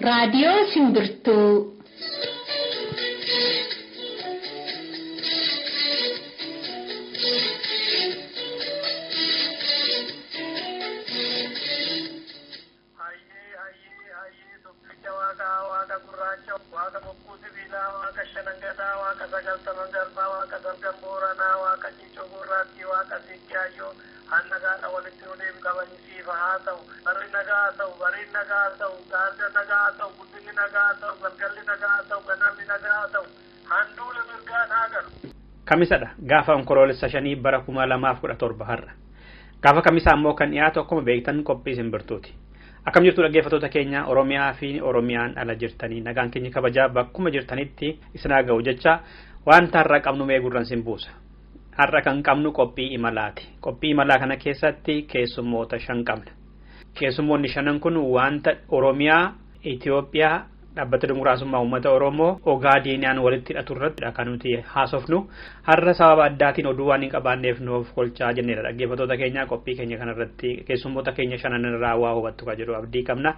Raadiyoo Simbirtuu. Kamisadha gaafa onkoloolessa 5 bara 2017 har'a gaafa kamisaa ammoo kan dhiyaatu akkuma beektan qophii Simbirtuuti. Akkam jirtu dhaggeeffattoota keenya Oromiyaa fi Oromiyaan ala jirtanii nagaan keenya kabajaa bakkuma jirtanitti isinaa ga'u jecha wanta har'a qabnu mee gurran sin buusa. Har'a kan qabnu qophii imalaati. Qophii imalaa kana keessatti keessummoota 5 qabna. Keessummoonni 5 kun wanta Oromiyaa, Itoophiyaa, dhaabbata dimokiraasummaa uummata Oromoo Ogaadeeniyaan walitti hidhatu irratti kan nuti haasofnu har'a sababa addaatiin oduu waan hin qabaanneef nuuf kolchaa jenneedha. Dhaggeeffattoota keenya qophii keenya kanarratti keessummoota keenya 5 irraa waa hubattu kan jedhu abdii qabna.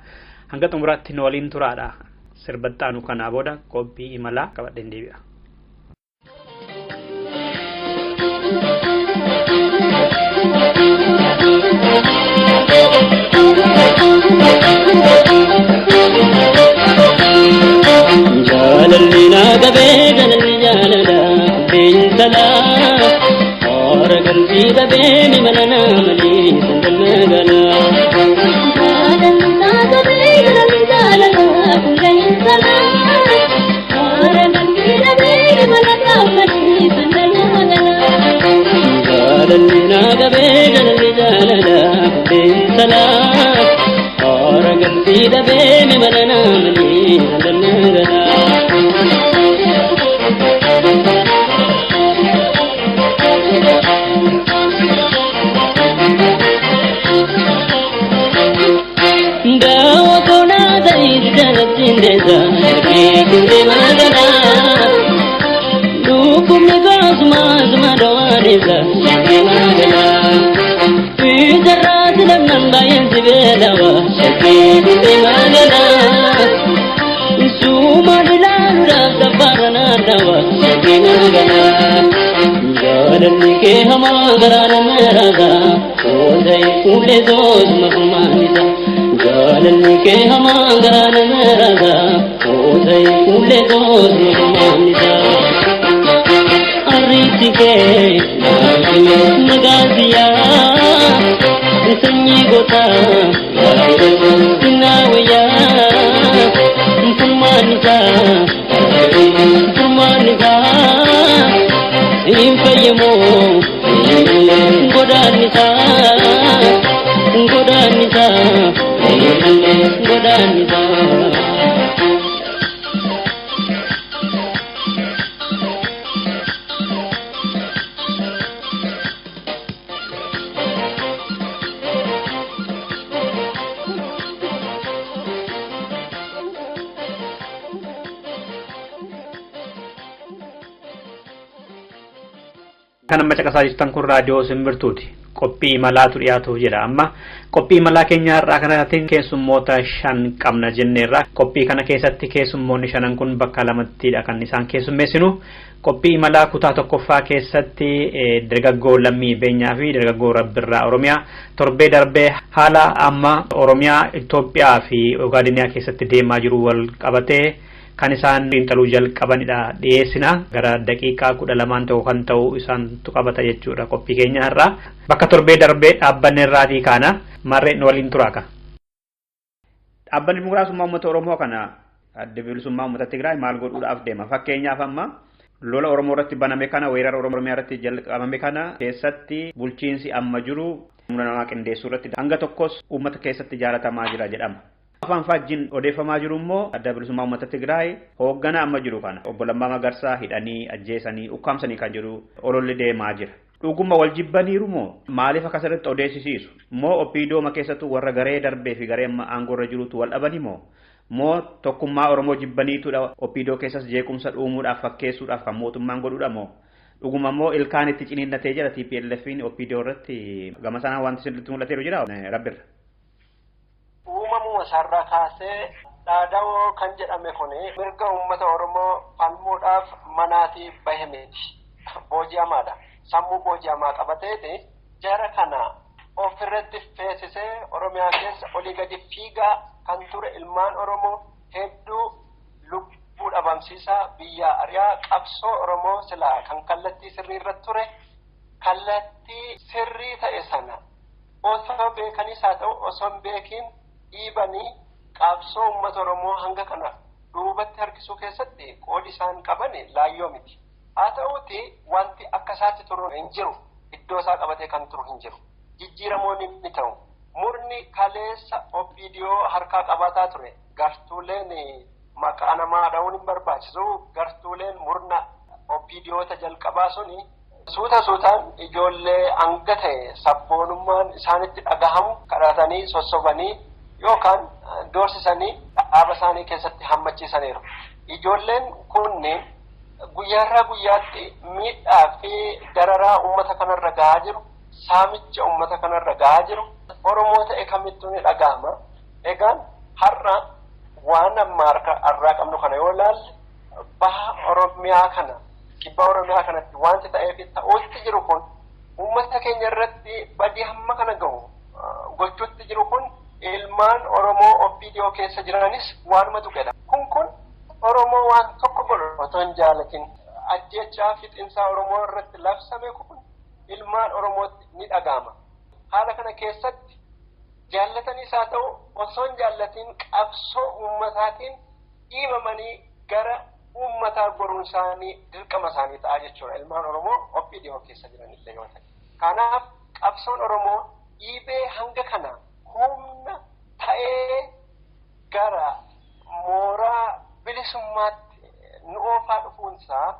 Hanga xumuraatti nu waliin turaadha. Sirbattaanu kanaa booda qophii imalaa qabadheen deebi'a. جاللنا قبيل الجالنا بنتنا اور قلبي قبيل ملنا مليس المغلا جاللنا قبيل الجالنا بنتنا اور قلبي قبيل ملنا مليس المغلا جاللنا قبيل الجالنا بنتنا اور قلبي قبيل ملنا مليس المغلا Desa, kekinde magana, dukum negas mas madwanisa, kekinde magana. Pijarat dengan bayan sibelawa, kekinde magana. Suma dilalu rasa parana dawa, kekinde magana. Jalan ke hamagara meraga, odai kule dos mahmanisa. जालन के हमारा नरगा ओदय कुले दोस मानिसा अरित के नगाजिया संगी गोता सिनावया सम्मानिसा सम्मानिसा इंफयमो गोदानिसा गोदानिसा godanisa kan amma caqasaa jirtan kun raadiyoo Simbirtuuti. Qophii imalaatu dhiyaatuuf jedha. Amma qophii imalaa keenya irraa kanarratti keessummoota 5 qabna jenneerra. Qophii kana keessatti keessummoonni 5 kun bakka lamattidha kan isaan keessummeessinu. Qophii imalaa kutaa tokkoffaa keessatti dargaggoo Lammii Beenyaa fi dargaggoo Rabbirraa Oromiyaa torbee darbee haala amma Oromiyaa, Itoophiyaa fi Ogaadeniyaa keessatti deemaa jiru wal qabatee kan isaan xiinxaluu jalqabanidha dhiyeessina gara daqiiqaa 12 ta'u kan ta'u isaan qabata jechuudha qophii keenya irraa bakka torbee darbee dhaabbanni irraatii kana marreen waliin turaaka. Dhaabbanni dimokiraasummaa uummata Oromoo kana adda bilisummaa uummata Tigraay maal godhuudhaaf deema? Fakkeenyaaf amma lola Oromoo irratti baname kana weerara Oromiyaa irratti jalqabame kana keessatti bulchiinsi amma jiru humna namaa qindeessuu irratti hanga tokkos uummata keessatti jaalatamaa jira jedhama. Afaan faajjiin odeeffamaa jiru immoo adda bilisummaa uummata Tigraay hoogganaa amma jiru kana obbo Lammaa Magarsaa hidhanii ajjeesanii ukkaamsanii kan jiru ololli deemaa jira. Dhuguma wal jibbaniiru moo maaliif akkasirratti odeessisiisu? Moo Oppiidooma keessattuu warra garee darbee fi garee amma aangoorra jirutu wal dhabani moo tokkummaa Oromoo jibbaniitudha Oppiidoo keessas jeequmsa dhuumuudhaaf fakkeessuudhaaf kan mootummaan godhudha moo dhuguma immoo ilkaan itti ciniinnatee jira TPLF'n Oppiidoo irratti gama sanaan wanti sirriitti mul'ateeru jira Rabbirra. Uumamu sarara kaasee dhaada'oo kan jedhame kuni mirga uummata Oromoo falmuudhaaf manaatii bahe miti. Booji'amaadha. Sammuu booji'amaa qabateeti jara kana ofirratti feesisee Oromiyaa keessa olii gadi fiigaa kan ture ilmaan Oromoo hedduu lubbuu dhabamsiisaa biyya ari'aa qabsoo Oromoo silaa kan kallattii sirrii irratti ture kallattii sirrii ta'e sana osoo beekaniis haa ta'u osoo hin beekin dhiibanii qabsoo uummata Oromoo hanga kana duubatti harkisuu keessatti qoodi isaan qaban laayyoo miti. Haa ta'uuti wanti akka isaatti turu hin jiru. Iddoo isaa qabatee kan turu hin jiru. Jijjiiramoonni ni ta'u. Murni kaleessa OPDO harkaa qabataa ture. Gartuuleen maqaa namaa dha'uun hin barbaachisu. Gartuuleen murna OPDOta jalqabaa suni suutaan ijoollee hanga ta'e sabboonummaan isaanitti dhagahamu kadhatanii sossobanii yookaan doorsisanii dhaaba isaanii keessatti hammachiisaniiru. Ijoolleen kunniin guyyaarraa guyyaatti miidhaa fi dararaa uummata kanarra gahaa jiru, saamicha uummata kanarra gahaa jiru, Oromoo ta'e kamittuu ni dhagahama. Egaan har'a waan amma har'aa qabnu kana yoo ilaalle baha Oromiyaa kana, kibba Oromiyaa kanatti wanti ta'ee fi ta'uutti jiru kun uummata keenya irratti badii hamma kana gahu gochuutti jiru kun ilmaan Oromoo OPDO keessa jiranis waanuma tuqedha. Kun Oromoo waan tokko godhu otoo hin jaalatin ajjechaa fixinsaa Oromoo irratti labsame kun ilmaan Oromootti ni dhagahama. Haala kana keessatti jaallataniis haa ta'u osoo hin jaallatin qabsoo uummataatiin dhiibamanii gara uummataa goruun isaanii dirqama isaanii ta'a jechuudha. Ilmaan Oromoo OPDO keessa jiranillee yoo ta'e. Kanaaf qabsoon Oromoo dhiibee hanga kana humna ta'ee gara mooraa bilisummaatti nu oofaa dhufuunsaa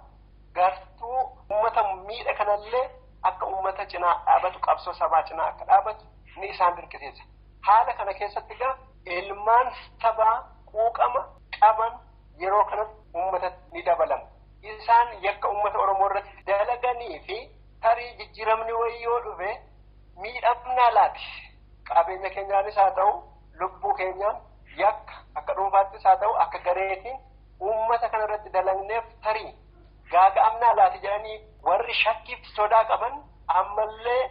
gartuu uummata miidha kanallee akka uummata cinaa dhaabatu qabsoo sabaa cinaa akka dhaabatu ni isaan dirqisiisa. Haala kana keessatti egaa ilmaan sabaa quuqama qaban yeroo kanatti uummatatti ni dabalamu. Isaan yakka uummata Oromoo irratti dalaganii fi tarii jijjiiramni wayii yoo dhufe miidhamnaa laati. Qabeenya keenyaanis haa ta'u lubbuu keenyaan yakka akka dhuunfaattis haa ta'u akka gareetiin uummata kana irratti dalagneef tarii gaaga'amnaa laati jedhanii warri shakkiif sodaa qaban ammallee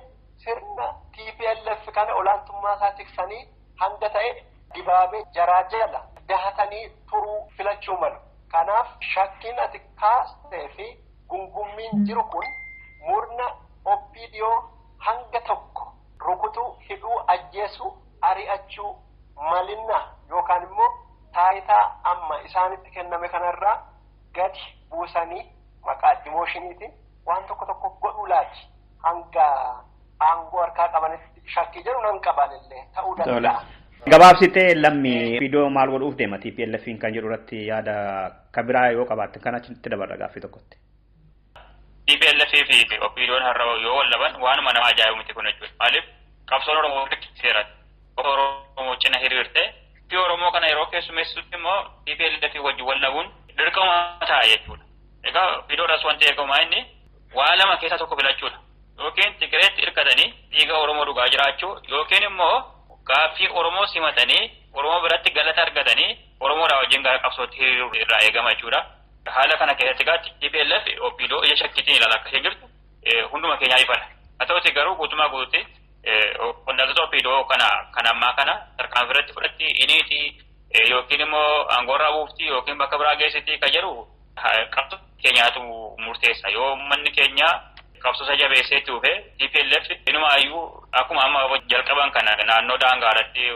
sirna TPLF kana olaantummaa isaa tiksanii hanga ta'e dibaabee jaraa jala dahatanii turuu filachuu malu. Kanaaf shakkiin ati kaastee fi gungummiin jiru kun murna OPDO hanga tokko rukutuu, hidhuu, ajjeesuu, ari'achuu malinna yookaan immoo taayitaa amma isaanitti kenname kanarraa gadi buusanii maqaa dimooshiiniitiin waan tokko godhuu laati hanga aangoo harkaa qabanitti shakkii jedhu nan qabanillee ta'uu danda'a. Gabaabsitee lammii viidiyoo maal godhuuf deema TPLF'n kan jedhu irratti yaada kabiraa yoo qabaatte kan achitti dabarra gaaffii tokkotti. TPLF fi OPDO'n har'a yoo wallaban waanuma nama ajaa'ibu miti kun jechuudha. Maaliif qabsoon Oromoo seeratti Oromoo cina hiriirtee fi Oromoo kana yeroo keessummeessutti immoo TPLF wajjin wallabuun dirqama ta'a jechuudha. Egaa viidiyoodhaas wanti eegamaa inni waa lama keessaa tokko filachuudha. Yookiin Tigireetti hirkatanii dhiiga Oromoo dhugaa jiraachuu yookiin immoo gaaffii Oromoo simatanii Oromoo biratti galata argatanii Oromoodhaa wajjin gara qabsootti hiriiruu irraa eegama jechuudha. Haala kana keessatti egaa TPLF OPDO ija shakkiitiin ilaala akka isheen jirtu hunduma keenyaa ifadha. Haa ta'uti garuu guutumaa guutuutti qondaaltota OPDO kana ammaa kana tarkaanfii irratti fudhatti iniiti yookiin immoo aangoorraa buufti yookiin bakka biraa geessitti kan jedhu qabsoo keenyaatu murteessa. Yoo uummanni keenya qabsoo jabeessee tuufe TPLF inumaayyuu akkuma amma jalqaban kana naannoo daangaadhaatti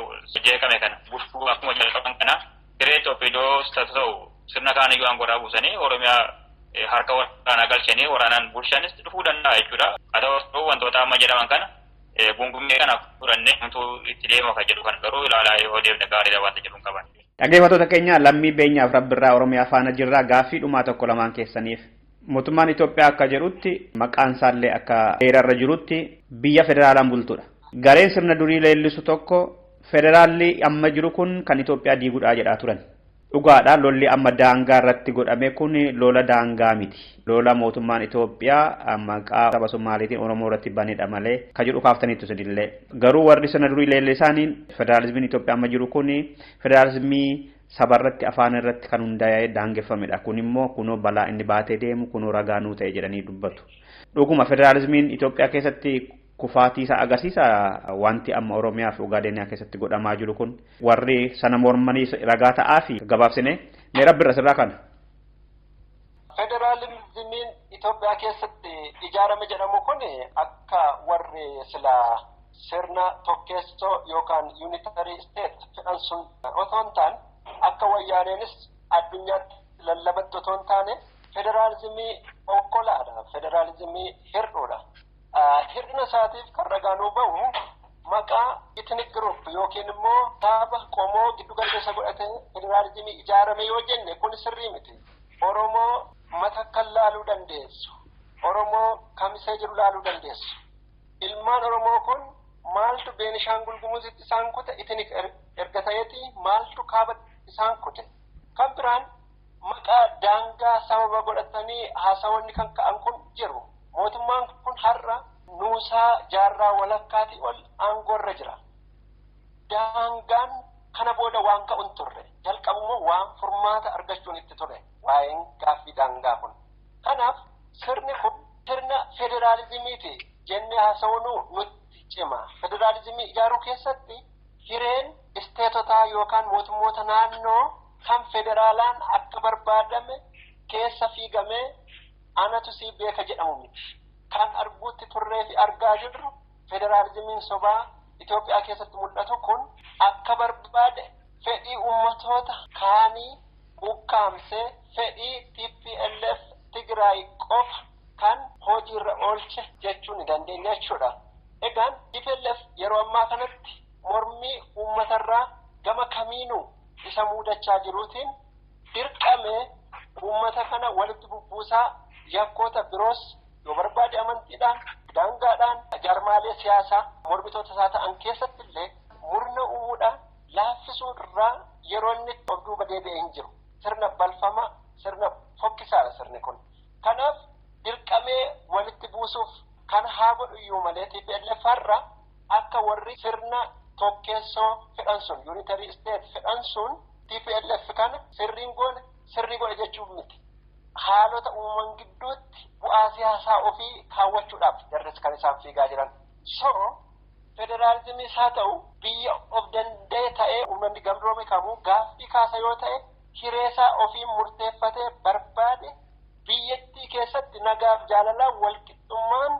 jeeqame kana bulchuu akkuma jalqaban kana Tigireet OPDO ta'u sirna kaaniyyuu aangoorraa buusanii Oromiyaa harka waraanaa galchanii waraanaan bulchanis dhufuu danda'a jechuudha. Haa ta'u wantoota amma jedhaman kana gungummee kana fudhannee wantuu itti deema kan jedhu kan garuu ilaalaa yoo deemne gaariidha wanta jedhu qaban. Dhaggeeffattoota keenya lammii beenyaaf rabbirraa Oromiyaa faana jirraa gaaffii dhumaa tokko lamaan keessaniif. Mootummaan Itoophiyaa akka jedhutti maqaan isaallee akka heerarra jirutti biyya federaalaan bultudha. Gareen sirna durii leellisu tokko federaalli amma jiru kun kan Itoophiyaa diiguudhaa jedhaa turan. Dhugaadha lolli amma daangaa irratti godhame kun lola daangaa miti. Lola mootummaan Itoophiyaa maqaa saba Somaaliitiin Oromoo irratti banedha malee kan jedhu kaaftaniitu isinillee. Garuu warri sirna durii leellisaaniin federaalizimiin Itoophiyaa amma jiru kun federaalizimii sabarratti afaan irratti kan hundaa'ee daangeffamedha. Kun immoo kunoo balaa inni baatee deemu kunoo ragaa nuu ta'e jedhanii dubbatu. Dhuguma federaalizimiin Itoophiyaa keessatti kufaatii isaa agarsiisa wanti amma Oromiyaa fi Ugaadeniyaa keessatti godhamaa jiru kun warri sana mormanii ragaa ta'aa fi gabaabsine mee rabbi irraa kana. Federaalizimiin Itoophiyaa keessatti ijaarame jedhamu kun akka warri sila sirna tokkeessoo yookaan unitary state fedhan sun otoo hin taane akka wayyaaneenis addunyaatti lallabattu otoo hin taane federaalizimii okkolaadha. Federaalizimii hir'uudha. Hir'ina isaatiif kan ragaanuu bahu maqaa ethnic group yookiin immoo saaba qomoo giddu galeessa godhatee federaalizimii ijaarame yoo jenne kun sirrii miti. Oromoo Matakkal laaluu dandeessu. Oromoo Kamisee jiru laaluu dandeessu. Ilmaan Oromoo kun maaltu Beenishaangul Gumuzitti isaan kute ethnic erga ta'eeti maaltu kaaba isaan kute. Kan biraan maqaa daangaa sababa godhatanii haasawonni kan ka'an kun jiru. Mootummaan kun har'a nuusaa jaarraa walakkaatii ol aangoorra jira. Daangaan kana booda waan ka'uun turre. Jalqabummoo waan furmaata argachuun itti ture. Waa'een gaaffii daangaa kun. Kanaaf sirni kun sirna federaalizimiiti jennee haasawnu nutti cima. Federaalizimii ijaaruu keessatti hireen isteetotaa yookaan mootummoota naannoo kan federaalaan akka barbaadame keessa fiigamee anatu sii beeka jedhamu miti. Kan arguutti turree fi argaa jirru federaalizimiin sobaa Itoophiyaa keessatti mul'atu kun akka barbaade fedhii ummatoota kaanii ukkaamsee fedhii TPLF Tigraay qofa kan hojiirra oolche jechuu ni dandeenya jechuudha. Egaan TPLF yeroo ammaa kanatti mormii uummatarraa gama kamiinuu isa muudachaa jiruutiin dirqamee uummata kana walitti bubbuusaa yakkoota biroos yoo barbaade amantiidhaan daangaadhaan jaarmaalee siyaasaa mormitoota isaa ta'an keessatti illee murna uumuudhaan laaffisuu irraa yeroo inni of duuba deebi'ee hin jiru. Sirna balfama sirna fokkisaadha sirni kun. Kanaaf dirqamee walitti buusuuf kan haa godhu iyyuu malee TPLF har'a akka warri sirna tokkeessoo fedhan sun unitary state fedhan sun TPLF kana sirrii godhe jechuun miti. Haalota uumaman gidduutti bu'aa siyaasaa ofii kaawwachuudhaaf jarris kan isaan fiigaa jiran. So federaalizimiis haa ta'u biyya of danda'e ta'ee uummanni gamroome kamuu gaaffii kaasa yoo ta'e hireesaa ofii murteeffatee barbaade biyyattii keessatti nagaaf jaalalaan walqixxummaan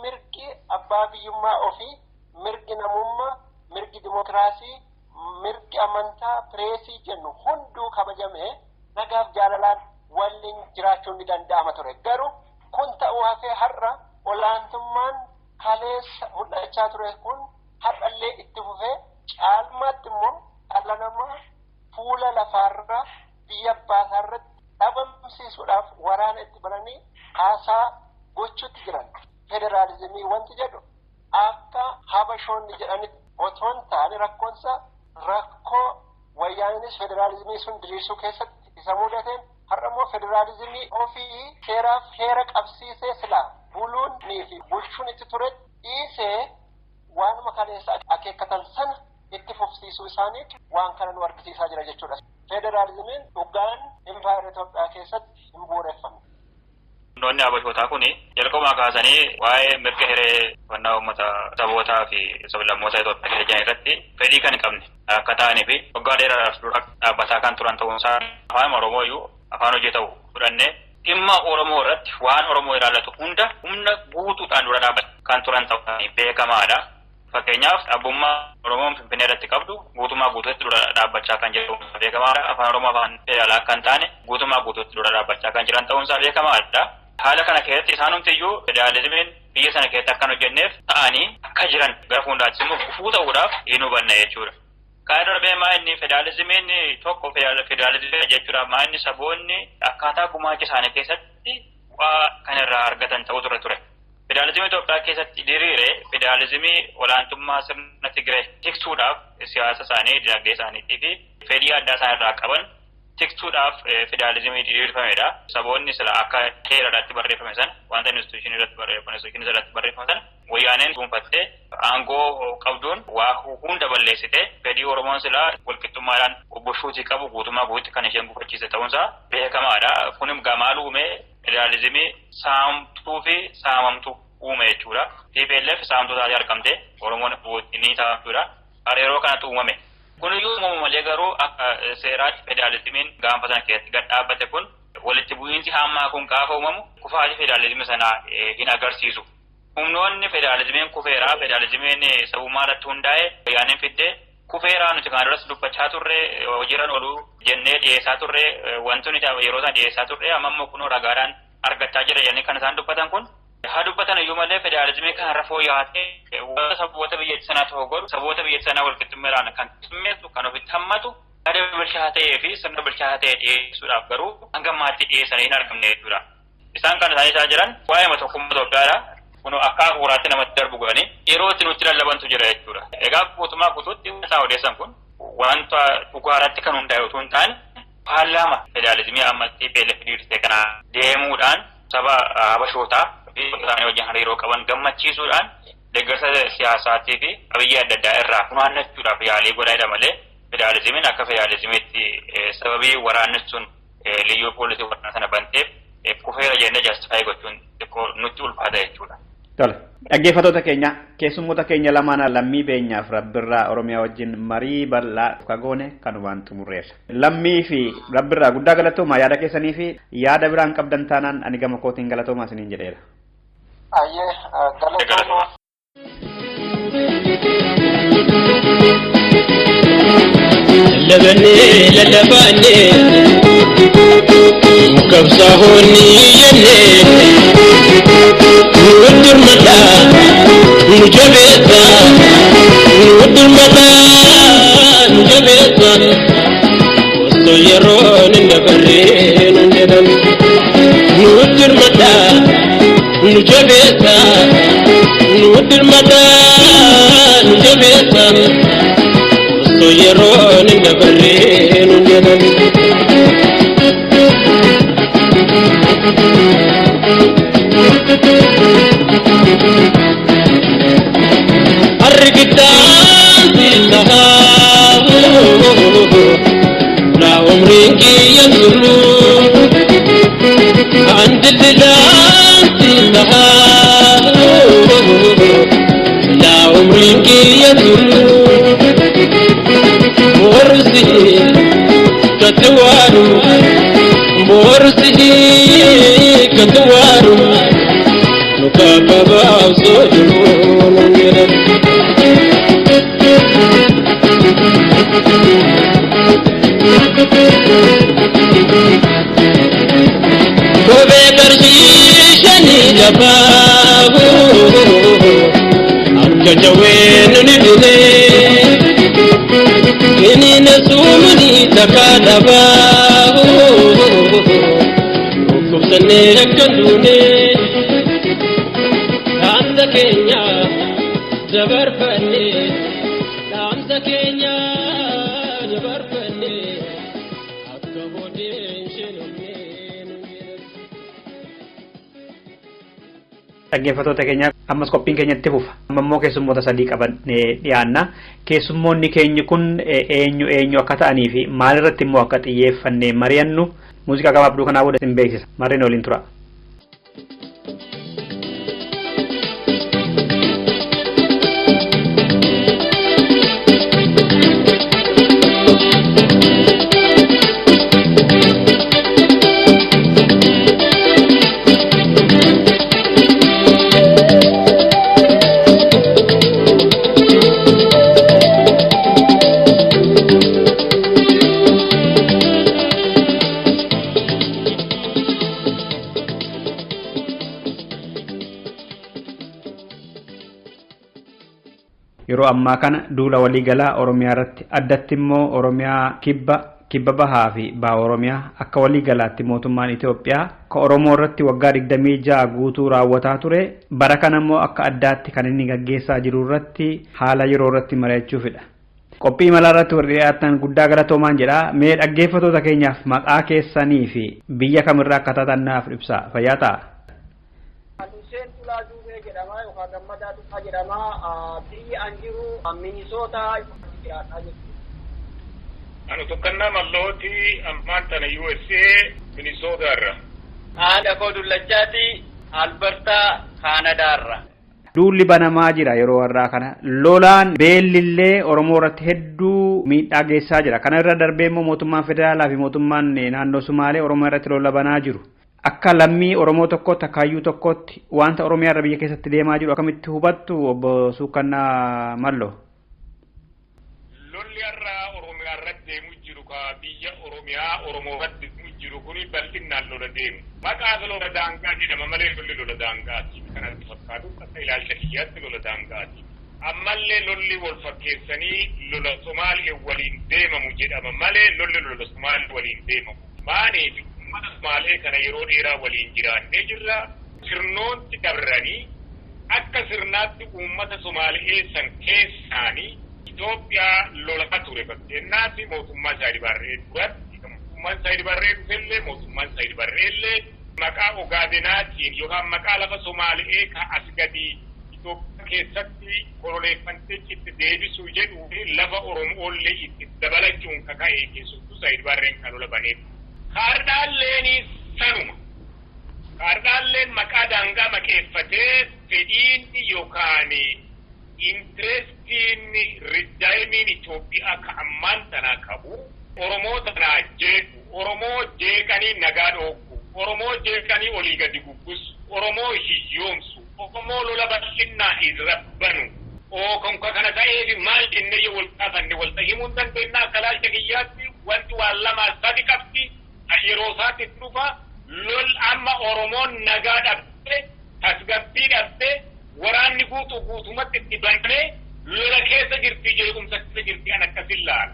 mirgi abbaa biyyummaa ofii mirgi namummaa mirgi dimokiraasii mirgi amantaa pireesii jennu hunduu kabajamee nagaaf jaalalaan waliin jiraachuun ni danda'ama ture. Garuu kun ta'uu hafee har'a olaantummaan kaleessa mul'achaa ture kun har'allee itti fufee caalmaatti immoo dhala namaa fuula lafaarraa biyya baasaarratti dhabamsiisuudhaaf waraana itti bananii haasaa gochuutti jiran. Federaalizimii wanti jedhu akka habashoonni jedhanitti otoo hin taane rakkoonsa rakkoo wayyaaninis federaalizimii sun diriirsuu keessatti isa mudateen har'a immoo federaalizimii ofii seeraaf heera qabsiisee silaa buluunii fi bulchuun itti ture dhiisee waanuma kaleessa akeekkatan sana itti fufsiisuu isaaniitu waan kana nu argisiisaa jira jechuudha. Federaalizimiin dhugaan impaayera Itoophiyaa keessatti hin bu'uureffamne. Noonni habashootaa kuni jalqabumaa kaasanii waa'ee mirga hiree uffannaa uummata sabootaa fi sablammoota Itoophiyaa keessa jiran irratti fedhii kan hin qabne akka ta'anii fi waggaa dheeraadhaaf dura dhaabbataa kan turan ta'uunsaa afaan Oromoo iyyuu afaan hojii ta'u fudhannee dhimma Oromoo irratti waan Oromoo ilaallatu hunda humna guutuudhaan dura dhaabbata kan turan ta'uu beekamaadha. Fakkeenyaaf dhaabummaa Oromoon Finfinnee irratti qabdu guutummaa guutuutti dura dhaabbachaa kan jiru beekamaadha. Afaan Oromoo afaan federaalaa kan taane guutummaa guutuutti dura dhaabbachaa kan jiran ta'uunsaa beekamaadha. Haala kana keessatti isaanumtiyyuu federaalizimiin biyya sana keessatti akkan hojjenneef ta'anii akka jiran gara fuulduraatti immoo gufuu ta'uudhaaf hin hubanne jechuudha. Kana darbee maa inni federaalizimiin tokko federaalizimii jechuudha maa inni saboonni akkaataa gumaacha isaanii keessatti bu'aa kanarraa argatan ta'uu ture. Federaalizimii Itoophiyaa keessatti diriire federaalizimii olaantummaa sirna Tigree tiksuudhaaf siyaasa isaanii dinagdee isaaniitii fi fedhii addaa isaanirraa qaban tiksuudhaaf federaalizimii diriirfamedha. Saboonni sila akka heera irratti barreeffame sana wanta instituushinii irratti barreeffame sana wayyaaneen dhuunfattee aangoo qabduun waa hunda balleessite fedhii Oromoon silaa walqixxummaadhaan bushuutii qabu guutummaa guutuutti kan isheen gufachiise ta'uunsaa beekamaadha. Kunis maal uume federaalizimii saamtuu fi saamamtuu uume jechuudha. TPLF saamtuu taatee argamte Oromoon ni taa'amtuudha. Yeroo kanatti uumame. Kuniyyuu uumamu malee garuu akka seeraatti federaalizimiin gaanfa sana keessatti gad dhaabbate kun walitti bu'iinsi hammaa kun gaafa uumamu kufaatii federaalizimii sanaa hin agarsiisu. Humnoonni federaalizimiin kufeeraa federaalizimiin sabummaa irratti hundaa'e wayyaaneen fiddee kufeeraa nuti kana duras dubbachaa turre hojiirran ooluu jennee dhiyeessaa turre wanti nuti yeroo isaan dhiyeessaa turre amma immoo kunoo ragaadhaan argachaa jira jennee kan isaan dubbatan kun haa dubbatan iyyuu malee federaalizimii kanarra fooyya'atee wanta saboota biyyattii sanaa ta'uu godhu saboota biyyattii sanaa walqixxummaadhaan kan qixxummeessu kan ofitti hammatu yaada bilchaataa ta'ee fi sirna bilchaataa ta'e dhiyeessuudhaaf garuu hanga ammaatti dhiyeessanii hin argamne jechuudha. Isaan kan isaan isaa jiran waa'ee tokkummaa Itoophiyaadha. Kun akka hafuuraatti namatti darbu godhanii yeroo itti nutti lallabantu jira jechuudha. Egaa guutummaa guutuutti isaa odeessan kun wanta dhugaarratti kan hundaa'e utuu hin taane paarlaama federaalizimii ammatti TPLF dhiirtee kana deemuudhaan saba habashootaa fi isaanii wajjin hariiroo qaban gammachiisuudhaan deeggarsa siyaasaatii fi qabiyyee adda addaa irraa funaannachuudhaaf yaalii godhaa malee federaalizimiin akka federaalizimiitti sababii waraanni sun liyyuu poolisii waraana sana banteef kufeera jennee jastifaayii gochuun nutti ulfaata jechuudha. Tole. Dhaggeeffattoota keenya keessummoota keenya lamaan lammii beenyaaf rabbirraa Oromiyaa wajjin marii bal'aa kagoone kanumaan xumurreessa. Lammii fi rabbirraa guddaa galatoomaa yaada keessanii fi yaada biraan qabdan taanaan ani gama kootiin galatoomaa isiniin jedheera. Ayyee galatoomaa. Lallabane kabsahoni yenne nudur mata nujabeta nudur mata nujabeta waso yaron ndabare nundedan nudur mata nujabeta nudur mata nujabeta waso yaron ndabare nundedan Argitan disahabu la umrinki yazuru andidan disahabu la umrinki yazuru borsi katwaru borsi katwaru nukababa sojuru ngira kobe garshi shani jababu akka jawenu ni dile ini nasumuni takadababu kubsane akandune amza kenya jabarfane amza kenya jabarfane akabode shenome. Dhaggeeffattoota keenya ammas qophiin keenya itti fufa. Amma immoo keessummoota sadii qabannee dhiyaanna. Keessummoonni keenya kun eenyu akka ta'anii fi maalirratti immoo akka xiyyeeffannee mari'annu muuziqaa gabaabduu kanaa booda isin beeksisa. Marreen waliin tura. Yeroo ammaa kana duula waliigalaa Oromiyaa irratti addatti immoo Oromiyaa kibba bahaa fi baha Oromiyaa akka waliigalaatti mootummaan Itoophiyaa ka Oromoo irratti waggaa 26 guutuu raawwataa ture bara kana immoo akka addaatti kan inni gaggeessaa jiru irratti haala yeroo irratti mari'achuufidha. Qophii malaa irratti warri dhiyaatan guddaa galatoomaan jedha. Mee dhaggeeffattoota keenyaaf maqaa keessanii fi biyya kamirraa akka taatanaaf ibsaa fayyaa ta'a. Hussein Tulaazuu jedhama yookaan Gammadaa Tuffaa jedhama biyyi an jiru Minisoota jiraata jechuudha. Anu tokkannaa mallooti ammaan tana USA Minisoota irra. Haadha koo Dullachaati Albertaa Kaanadaarra. Duulli banamaa jira yeroo warraa kana lolaan beellillee Oromoo irratti hedduu miidhaa geessaa jira. Kana irra darbee immoo mootummaan federaalaa fi mootummaan naannoo Sumaalee Oromoo irratti lola banaa jiru. Akka lammii Oromoo tokkootti akkaayyuu tokkootti wanta Oromiyaa irra biyya keessatti deemaa jiru akkamitti hubattu obbo Suukannaa Malloo? Lolli irraa Oromiyaa irratti deemu jiru ka biyya Oromiyaa Oromoo irratti jiru kuni bal'inaan lola deemu. Maqaa lola daangaa jedhama malee lolli lola daangaati. Kanatti fakkaatu akka ilaalcha kiyyaatti lola daangaati. Ammallee lolli wal fakkeessanii lola Somaalee waliin deemamu jedhama malee lolli lola Somaalee waliin deemamu. Maaliif uummata Somaalee kana yeroo dheeraa waliin jiraannee jirra. Sirnoonni dabranii akka sirnaatti uummata Somaalee san keessaanii Itoophiyaa lolaa ture fakkeenyaaf mootummaa Saayid Barree duratti mootummaan Saayid Barree dhufellee mootummaan Saayid Barreellee maqaa Ogaadenaatiin yookaan maqaa lafa Somaalee ka as gadi Itoophiyaa keessatti koloneeffamtee itti deebisuu jedhu lafa Oromoollee itti dabalachuun kaka'ee keessattuu Saayid Barreen kan lola baneef. Kaardaalleen sanuma. Kaardaalleen maqaa daangaa maqeeffatee fedhiin yookaan interestiin rijaayimiin Itoophiyaa ka ammaan tanaa qabu Oromoo tanaa jeequ Oromoo jeeqanii nagaa dhoowwu Oromoo jeeqanii olii gadi guggusu Oromoo hiyyoomsu Oromoo lola bal'innaa irrabbanu konka kana ta'eef maal jennee wal qaafanne wal himuu hin dandeenyaa akka ilaalcha kiyyaatti wanti waan lamaa sadi qabdi yeroo isaatti dhufa lol amma Oromoon nagaa dhabde tasgabbii dhabde waraanni guutumatti itti banamee lola keessa jirti jeequmsa keessa jirti an akkasin laala.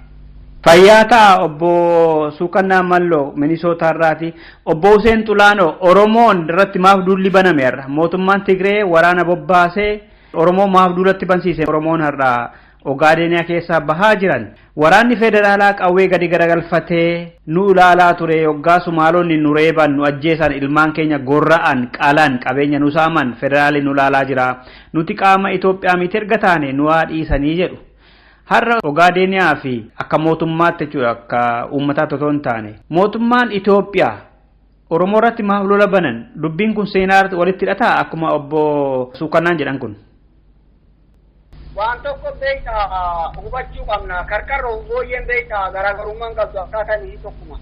Fayyaata obbo Suukannaa Malloo Minisootaa irraati. Obbo Hussein Xulaanoo Oromoon irratti maaf duulli baname har'a? Mootummaan Tigree waraana bobbaasee Oromoo maaf duulatti bansiise? Oromoon har'a Ogaadeniyaa keessaa bahaa jiran. Waraanni federaalaa qawwee gadi garagalfatee nu ilaalaa ture yoggaa Sumaalonni nu reeban nu ajjeesan ilmaan keenya gorra'an qalan qabeenya nu saaman federaalli nu ilaalaa jira. Nuti qaama Itoophiyaa miti erga taane nu haa dhiisanii jedhu. Har'a Ogaadeniyaa fi akka mootummaatti jechuudha akka uummataatti otoo hin taane mootummaan Itoophiyaa Oromoo irratti maaf lola banan dubbiin kun seenaa walitti hidhataa akkuma obbo Suukannaan jedhan kun. Waan tokko beektaa hubachuu qabna karkarroo booyyeen beektaa garaagarummaan qabdu akkaataan isii tokkuma.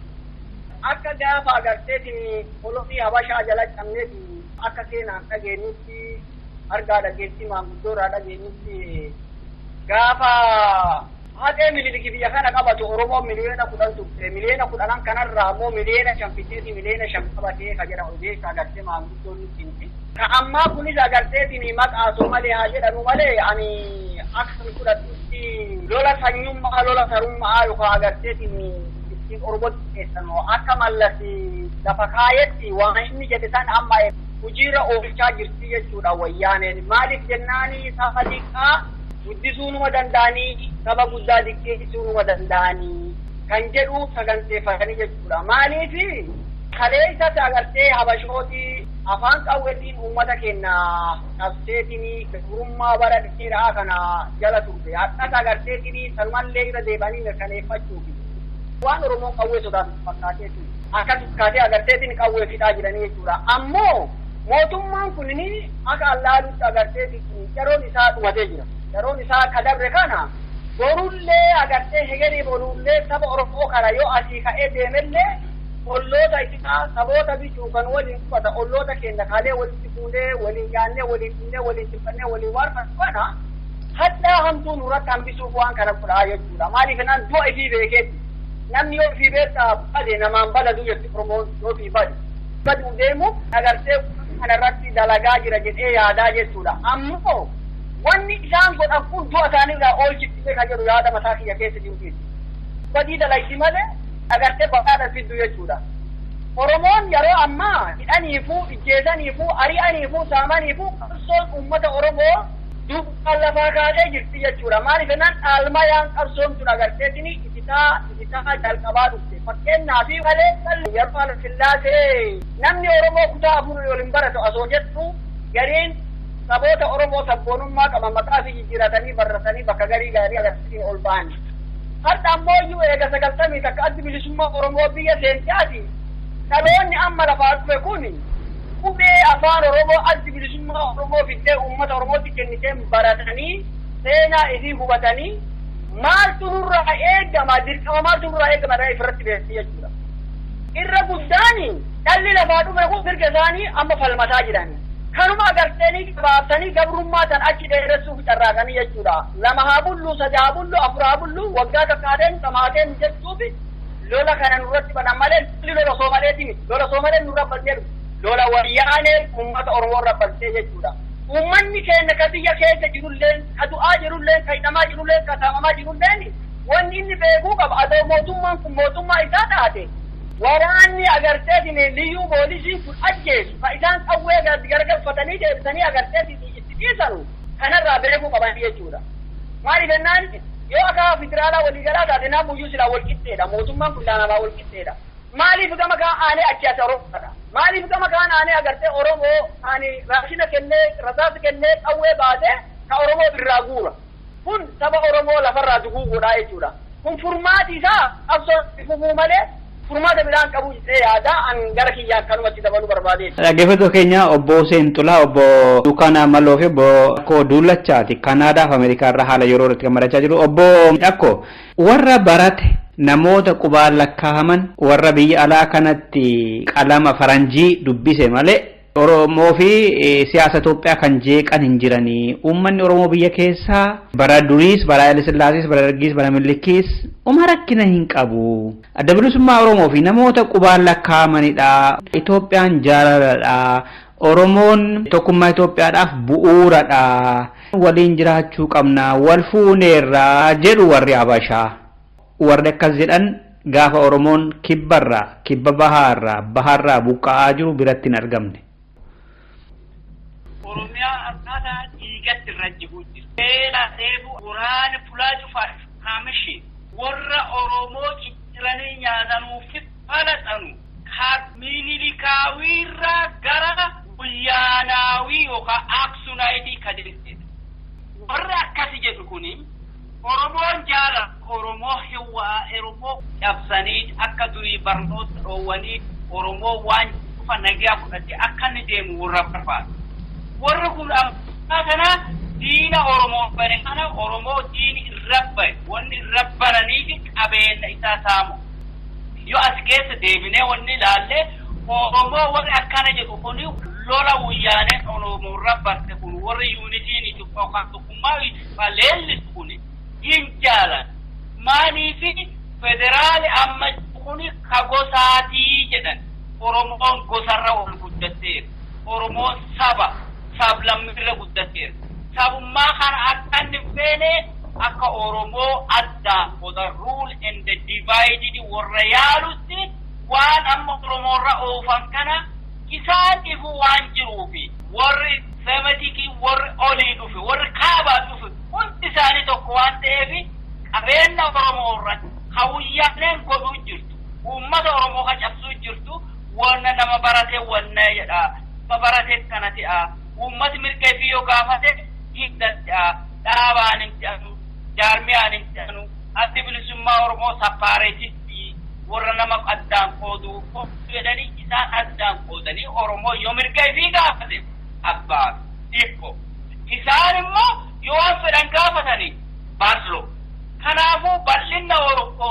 Akka gaafa agarteetiin kolonii Habashaa jala cabneeti akka seenaan dhageenyutti argaa dhageetti maanguddoorraa dhageenyutti gaafa haqee Miniliki biyya kana qabatu Oromoon miliyoona 10 turte miliyoona 10 kanarraa immoo miliyoona 5 fiteeti miliyoona 5 qabatee ka jedhamu odeessa agartee maanguddoonni tinti. Ka ammaa kunis agarteetiin maqaa Somalee haa jedhanu malee ani akka fudhatutti lola sanyummaa lola sarummaa yookaan agarteetiin ittiin Oromotti keessanoo akka mallatti lafa kaayetti waan inni jedhe san amma hojiirra oolchaa jirti jechuudha wayyaaneen maaliif jennaanii saba xiqqaa guddisuu numa danda'anii saba guddaa xiqqeessuu numa danda'anii kan jedhu saganteeffatanii jechuudha maaliif kaleessatti agartee habashooti afaan qawweetiin uummata keenya qabseetiin gurummaa bara dheeraa kana jala turte hadhas agarteetiin sanumallee irra deebanii mirkaneeffachuufi waan Oromoon qawwee sodaatu fakkaateetu akkas fakkaatee agarteetiin qawwee fidhaa jiranii jechuudha ammoo mootummaan kunini akka allaalutti agarteetiin yeroon isaa dhumatee jira yeroon isaa kadabre kana borullee agartee hegerii borullee saba Oromoo kana yoo asii ka'ee deemellee olloota isaa saboota bichuu kan waliin qubata olloota keenya kaalee walitti fuudhee waliin yaannee waliin dhinnee waliin tiffannee waliin waarfatu kana hadhaa hamtuu nurratti hambisuuf waan kana godhaa jechuudha maaliif naan du'a ifii beekeetti namni yoo ifii beektaa bade namaan baladu jetti Oromoon yoo ifii badu deemu agartee kanarratti dalagaa jira jedhee yaadaa jechuudha ammoo wanni isaan godhan kun du'a isaanirraa oolchitti ka jedhu yaada mataa kiyya keessa jiru badii dalayti malee agartee baqaadha fiddu jechuudha. Oromoon yeroo ammaa hidhaniifuu, ijjeesaniifuu, ari'aniifuu, saamaniifuu qabsoon uummata Oromoo duubaan lafaa kaatee jirti jechuudha. Maaliif jennaan dhaalmayaan qabsoon tun agarteetini isitaa jalqabaa dhufte. Fakkeenyaaf malee yeroo Sillaasee namni Oromoo kutaa afur waliin baratu asoo jettu gariin saboota Oromoo sabboonummaa qaban maqaa fi jijjiiratanii barratanii bakka gaarii agarsiisanii ol ba'an. Har'a ammoo iyyuu eega 90 takka addi bilisummaa Oromoo biyya seentaati. Dhaloonni amma lafaa dhufe kun qubee afaan Oromoo addi bilisummaa Oromoo fiddee uummata Oromootti kennitee baratanii seenaa isii hubatanii maaltu nurraa eegama dirqama maaltu nurraa eegama dha ifirratti beekti jechuudha. Irra guddaani dhalli lafaa dhufe kun mirga isaanii amma falmataa jirani. Kanuma agartanii qabaatanii gabrummaa tan achi dheeressuuf carraaqanii jechuudha. 2 haa bullu 3 haa bullu 4 haa bullu waggaa takkaateen tamaateen jechuufi lola kana nurratti banan malee lola Soomaleeti miti. Lola Soomaleen nurra balleeru. Lola wayyaanee uummata Oromoo irra baltee jechuudha. Uummanni keenya ka biyya keessa jirulleen, ka du'aa jirulleen, ka hidhamaa jirulleen, ka saamamaa jirulleen wanni inni beekuu qaba. Adoo mootummaan kun mootummaa isaa taate waraanni agarteetiin liyyuu poolisiin kun ajjeesu ka isaan qawwee garagalfatanii deebisanii agarteetiin itti dhiisanu kanarraa beekuu qaban jechuudha. Maaliif jennaan yoo akka federaalaa waliigalaa taate namuyyuu silaa walqixxeedha. Mootummaan kun laanamaa walqixxeedha. Maaliif gama kaan aanee achi as Oromoodha? Maaliif gama kaan aanee agartee Oromoo ani raashina kennee rasaasa kennee qawwee baatee ka Oromoo birraa guura? Kun saba Oromoo lafarraa duguuguudha jechuudha. Kun furmaati isaa qabsoo fufuu malee furmaata biraan qabu jedhee yaada an gara kiyyaa akkanumatti dabaluu barbaade. Dhaggeeffattoota keenya obbo Hussein Xulaa, obbo Dukaanaa Malloo fi obbo Duulachaati Kanaadaaf Ameerikaa irraa haala yeroo irratti gammadachaa jiru. Obbo Dhakko warra barate namoota qubaan lakkaa'aman warra biyya alaa kanatti qalama faranjii dubbise malee Oromoo fi siyaasa Itoophiyaa kan jeeqan hin jiranii. Uummanni Oromoo biyya keessaa bara duriis, bara Haile Sillaasees, bara Dargiis, bara Minilikiis rakkina hin qabu. Adda bilisummaa Oromoo fi namoota qubaan lakkaa'amanidha. Itoophiyaan jaalaladha. Oromoon tokkummaa Itoophiyaadhaaf bu'uuradha. Waliin jiraachuu qabna. Wal fuuneerra jedhu warri Habashaa. Warri akkas jedhan gaafa Oromoon kibbarraa, kibba bahaarraa buqqa'aa jiru biratti hin argamne. Oromiyaa akkaataa dhiigatti irra jiru jira. Beela dheebu waraana fulaa cufaa kaamishi warra Oromoo cicciranii nyaatanuufi falaxanu kan Minilikaawirraa gara Guyyaanaawii yookaan Aksuunaayitii kadeessite. Warra akkasi jedhu kuni Oromoon jaala Oromoo hiwaa Oromoo cabsanii akka durii barnoota dhoowwanii Oromoo waan dhufa nagaa fudhatee akka inni deemu warra barbaadu. Warra kun amma kana diina Oromoo bane kana Oromoo diini rabba wanni rabbananii qabeenya isaa saamu. Yoo as keessa deebinee wanni laalle Oromoo warri akkana jedhu kuni lola wayyaanee Oromoo rabbarte kun warri yuunitiin Itoophiyaa kan tokkummaa leellisu kuni hin jaalan. Maaliif federaali amma kuni ka gosaatii jedhan Oromoon gosarra ol guddateera. Oromoo sablammirra guddateera. Sabummaa kana akka inni feene akka Oromoo adda the rule and the divided warra yaalutti waan amma Oromoorra oofan kana isaaniifu waan jiruufi warri semetiki warri olii dhufe warri kaabaa dhufe hundi isaanii tokko waan ta'eefi qabeenya Oromoorra hawwiyyaaneen godhuu jirtu uummata Oromoo ka cabsuu jirtu wanna nama barate wanna jedha barate kana ta'a ummati mirga fi yoo gaafate hidda dhaabaan hin ta'u jaarmiyaan hin ta'u addi bilisummaa Oromoo sapaareetitti warra nama addaan qoodu jedhanii isaan addaan qoodanii Oromoo yoo mirga fi gaafate abbaa dhipho isaan immoo yoo waan fedhan gaafatanii ballo kanaafuu bal'inna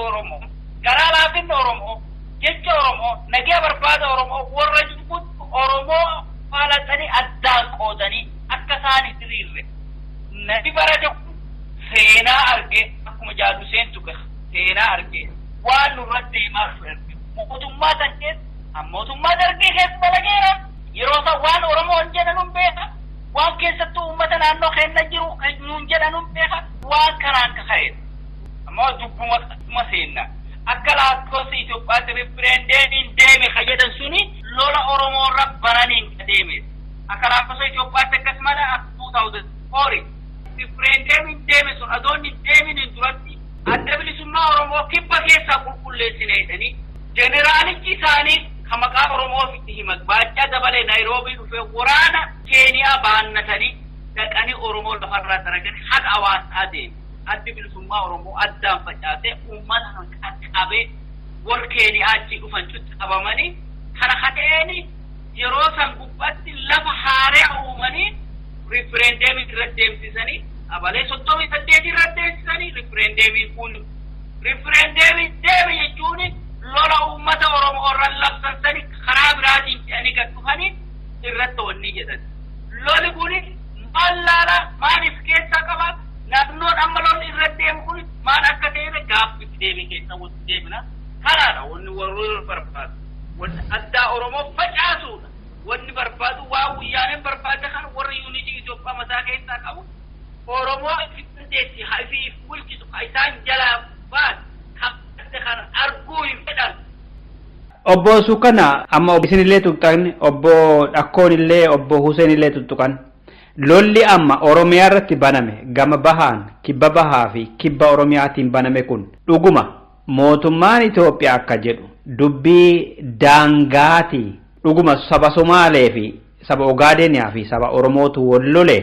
Oromoo garaa laafinna Oromoo jecha Oromoo nagaa barbaada Oromoo warra jibbut Oromoo falaxanii addaan qoodanii akka isaan hiriirre nabi barate seenaa arge akkuma jaadu seentu seenaa arge waan nurratti deemaa dhufe mootummaa tan keessa mootummaa Dargii keessa dalageera yeroo isaa waan Oromoon jedhanuun beeka waan keessattuu uummata naannoo keenya jiru nuun jedhanuun beeka waan karaan kaka'eera ammoo dubbuma seenna akka lakkoofsa Itoophiyaatti rifirendeemiin deeme ka jedhan suni lola Oromoorra bananiin ka deeme akka lakkoofsa Itoophiyaatti akkasumas 2004 rifirendeemiin deeme sun adoonni deeminiin duratti adda bilisummaa Oromoo kibba keessaa qulqulleessine jedhanii jeneraalichi isaanii ka maqaa Oromoofitti himan baachaa dabalee Naayiroobii dhufee waraana Keeniyaa baannatanii dhaqanii Oromoo lafarraa daraganii haqa hawaasaa deemu. Addi bilisummaa Oromoo addaan facaasee uummata qaqqabee warkeenii achi dhufan qabamanii kana hateeni yeroo san gubbaatti lafa haaraa uumanii riferendeemii irratti deemsisanii abalee 38 irratti deemsisanii riferendeemiin kun riferendeemii deeme jechuun lola uummata Oromoo irra labsatanii karaa biraatiin fe'anii gad dhufanii irratti wanni jedhan. Loli kun mallaala maaliif keessaa qaba? Naannoon amma lolli irratti deemu kun maal akka ta'e gaaffiif deemee keessa walitti deemna. Kanaadha wanni warri barbaadu. Wanni addaa Oromoo facaasuudha. Wanni barbaadu waa guyyaaneen barbaada kan warri yuunitii Itoophiyaa mataa keessaa qabu. Oromoo ifindeetti hafiif bulchisu isaan jalaa baan kan arguu hin fedhan. Obbo Sukana amma isinillee tuqxan obbo Dhakkoonillee obbo Huseenillee tuttuqan. Lolli amma Oromiyaa irratti baname gama bahaan kibba bahaa fi kibba Oromiyaatiin baname kun dhuguma mootummaan Itoophiyaa akka jedhu dubbii daangaati dhuguma saba Somaalee fi saba Ogaadeniyaa fi saba Oromootu wal lole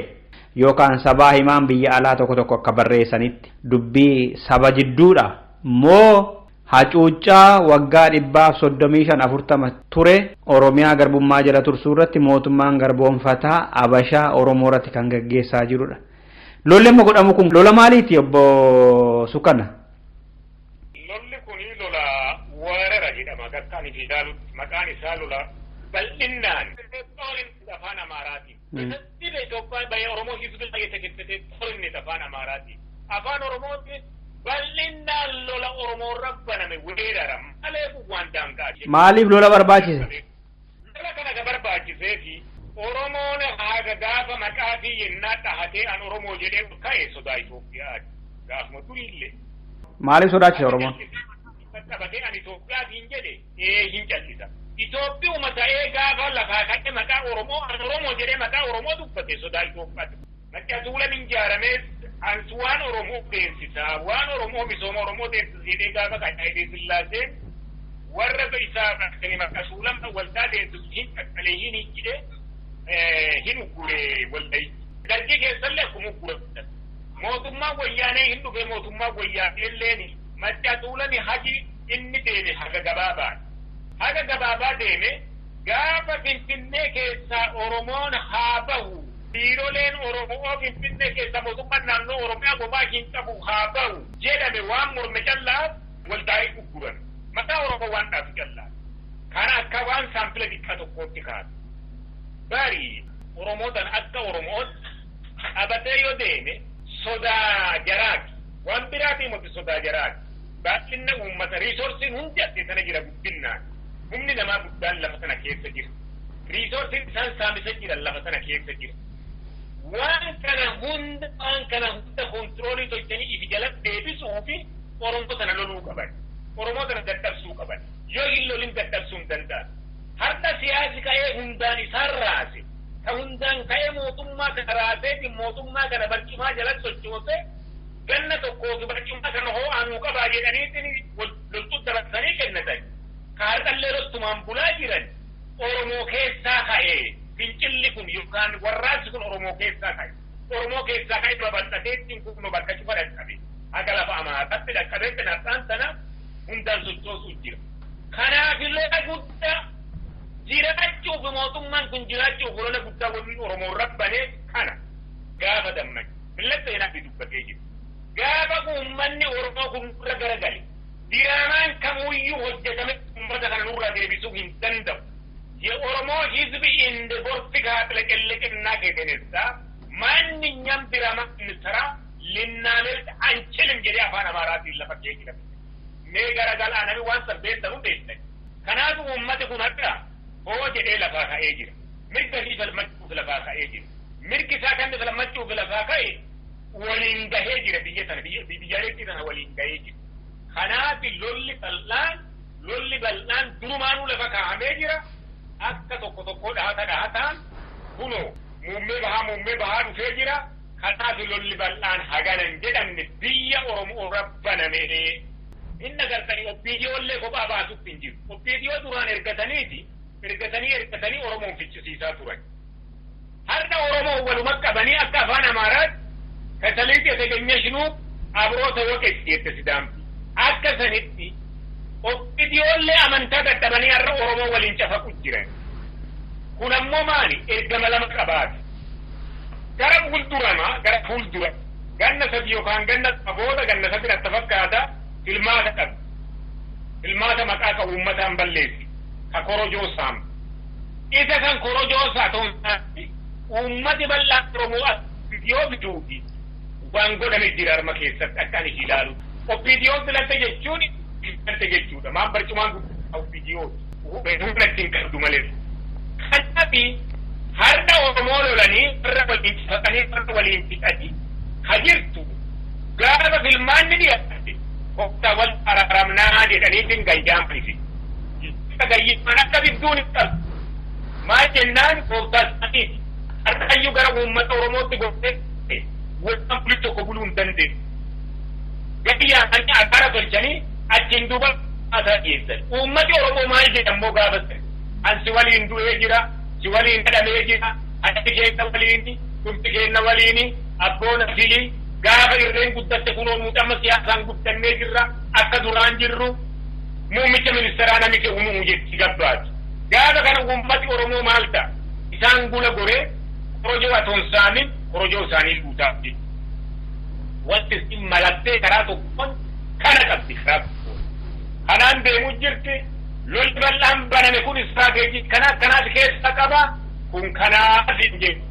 yookaan sabaa himaan biyya alaa tokko tokko akka barreessanitti dubbii saba jidduudha moo hacuuccaa waggaa 135 ture Oromiyaa garbummaa jala tursuu irratti mootummaan garboonfataa Abashaa Oromoo irratti kan gaggeessaa jirudha. Lolli amma godhamu kun lola maaliiti obbo Sukana? Lolli kun lola weerara jedhama gakkaan fi ilaalutti maqaan isaa lola bal'innaan afaan Amaaraati. Biyya Itoophiyaa biyya Oromoo hibduu ta'ee keessatti tolinni afaan Amaaraati. Afaan Oromooti bal'innaan lola Oromoo rabbaname weerara malee waan daangaati. Maaliif lola barbaachise? Lola kana barbaachisee fi Oromoon haga gaafa maqaa fi yennaa dhahatee an Oromoo jedhee ka'e sodaa Itoophiyaati. Gaafuma durillee. Maaliif sodaachise Oromoon? Qabatee an Itoophiyaatiin jedhe hin callisa. Itoophiyaa ta'ee gaafa lafaa ka'e maqaa Oromoo an Oromoo jedhee maqaa Oromoo dubbate sodaa Itoophiyaati. Maqaa tuula minjaaramee waan Oromoo beeksisaa waan Oromoo misooma Oromoo beeksisee gaafa ka'ee Sillaaseen warra isaa bakkanii maqaa suulama waldaa beeksisu hin qaqqalee hin hidhee hin uggure waldai. Dargii keessallee akkuma ugguratan. Mootummaan wayyaanee hin dhufe mootummaan wayyaanee illeen maqaa tuulami haji inni deeme haga gabaabaa. Haga gabaabaa deeme gaafa Finfinnee keessaa Oromoon haa bahu. Biiroleen Oromoo Finfinnee keessa mootummaan naannoo Oromiyaa gomaa hin qabu haa bahu jedhame waan morme callaa waldaa'ee gurguran. Maqaa Oromoo waan dhaabu callaa. Kana akka waan saampila xiqqaa tokkootti kaa'u. Bari Oromootaan akka Oromoon qabatee yoo deeme sodaa jaraati. Waan biraatii moti sodaa jaraati. Baay'inna uummata riisorsiin hundi asii sana jira guddinaan. Humni namaa guddaan lafa sana keessa jira. Riisorsiin isaan saamisa jiran lafa sana keessa jira. Waan kana hunda kontroolii tolchanii ifi jalatti deebisuu fi Oromoo sana loluu qaban. Oromoo sana dadhabsuu qaban. Yoo hin lolin dadhabsuu hin danda'an. Har'a siyaasi ka'ee hundaan isaan raase. Ka hundaan ka'ee mootummaa kana raaseeti mootummaa kana barcumaa jalatti sochoosee ganna tokkoo fi barcumaa kana ho'aanuu qabaa jedhaniitiin loltuu dabarsanii kennatan. Ka har'allee loltumaan bulaa jiran Oromoo keessaa ka'ee. Fincilli kun yookaan warraaqsi kun Oromoo keessaa ka'e. Oromoo keessaa ka'e babal'ateetti kun bakka cufa dhaqqabe. Haga lafa Amaaraatti dhaqqabee kanarraan sana hundaan sochoosuu jira. Kanaaf lola guddaa jiraachuuf mootummaan kun jiraachuuf lola guddaa waliin Oromoo rabbanee kana gaafa dammaqe. Millatti seenaa fi dubbatee jira. Gaafa uummanni Oromoo kun irra garagale. Diraamaan kamuyyuu hojjetame uummata kana nurraa deebisuu hin danda'u. የኦሮሞ ህዝብ እንደ ቦርቲካ ለቀለቅና ከተነሳ ማንኛም ድራማ እንሰራ ልናመልጥ አንችልም። እንግዲህ አፋን አማራት ይለፈቅ ይችላል ሜጋራ ጋር አናቢ ዋን ሰበን ደሩ ደስተ ከናቱ ኡመት ኩናዳ ሆ ጀዴ ለፋካ ኤጅር ምርክ ሲፈል መጥቁ ለፋካ ኤጅር ምርክ ሳከንደ ስለመጥቁ ለፋካ ወሊንጋ ሄጅር ቢየተን ቢያለቲ ነው ወሊንጋ ሄጅር ከናቲ ሎሊ በልናን ዱሩማኑ ለፋካ አሜጅራ akka tokko dhahataan kuno muummee bahaa dhufee jira kanaaf lolli bal'aan haganan jedhamne biyya Oromoo rabbaname inni agartanii oppiidiyoollee kophaa baasutti hin jiru. Oppiidiyoo duraan ergatanii Oromoon fichisiisaa turan. Har'a Oromoo walumaa qabanii akka afaan Amaaraatti kasaliitti eteganyashinu abroota waqeessiyeette sidaamti. Akka sanitti ofiidiyoollee amantaa dadhabanii har'a Oromoo waliin cafaqu jiran. Kun ammoo maali? Ergama lama qabaate. Gara fuuldura ganna sadi yookaan ganna booda ganna sadi natti fakkaata filmaata qabu. Filmaata maqaa qabu uummataan balleessi. Ka korojoo saam. Isa kan korojoo saa ta'uun uummati bal'aan Oromoo yoo bituuti waan godhame jira harma keessatti akka ani ilaalu. Ofiidiyoon filate jechuun filate jechuudha. Maan barcumaan guddaa ofiidiyooti. Beekuma ittiin qabdu malee. Kanafi har'a Oromoo lolanii warra waliin faqanii warra waliin fixanii hajirtu gaafa filmaanni dhiyaate kooftaa wal araaramnaa jedhaniitiin gayyaamanifi. Gayyimman akka bidduun hin qabu. Maal jennaan kooftaa isaaniiti. Har'aayyuu gara uummata Oromootti gootee waan buli tokko buluu hin dandeenye. Gayyaamanii agaara tolchanii achiin duuba haasaa dhiyeessan. Uummati Oromoo maal jedhammoo gaafatan. Ansi waliin du'ee jira, si waliin hidhamee jira, ati keessa waliini, dhumti keenya waliini, abboona filii, gaafa irreen guddatte kunoo muuxama siyaasaan guddannee jirra, akka duraan jirru, muummicha ministeeraa namicha uumuu jetti gabbaatu. Gaafa kana uummati Oromoo maal ta'a? Isaan gula goree korojoo atoon saamin korojoo isaanii guutaaf jechuudha. Wanti isin malattee karaa tokkoon kana qabdi karaa tokkoon. Kanaan deemuu jirti. Lolli bal'aan baname kun istirateejii kanaas keessa qaba kun kanaaf hin jedhu.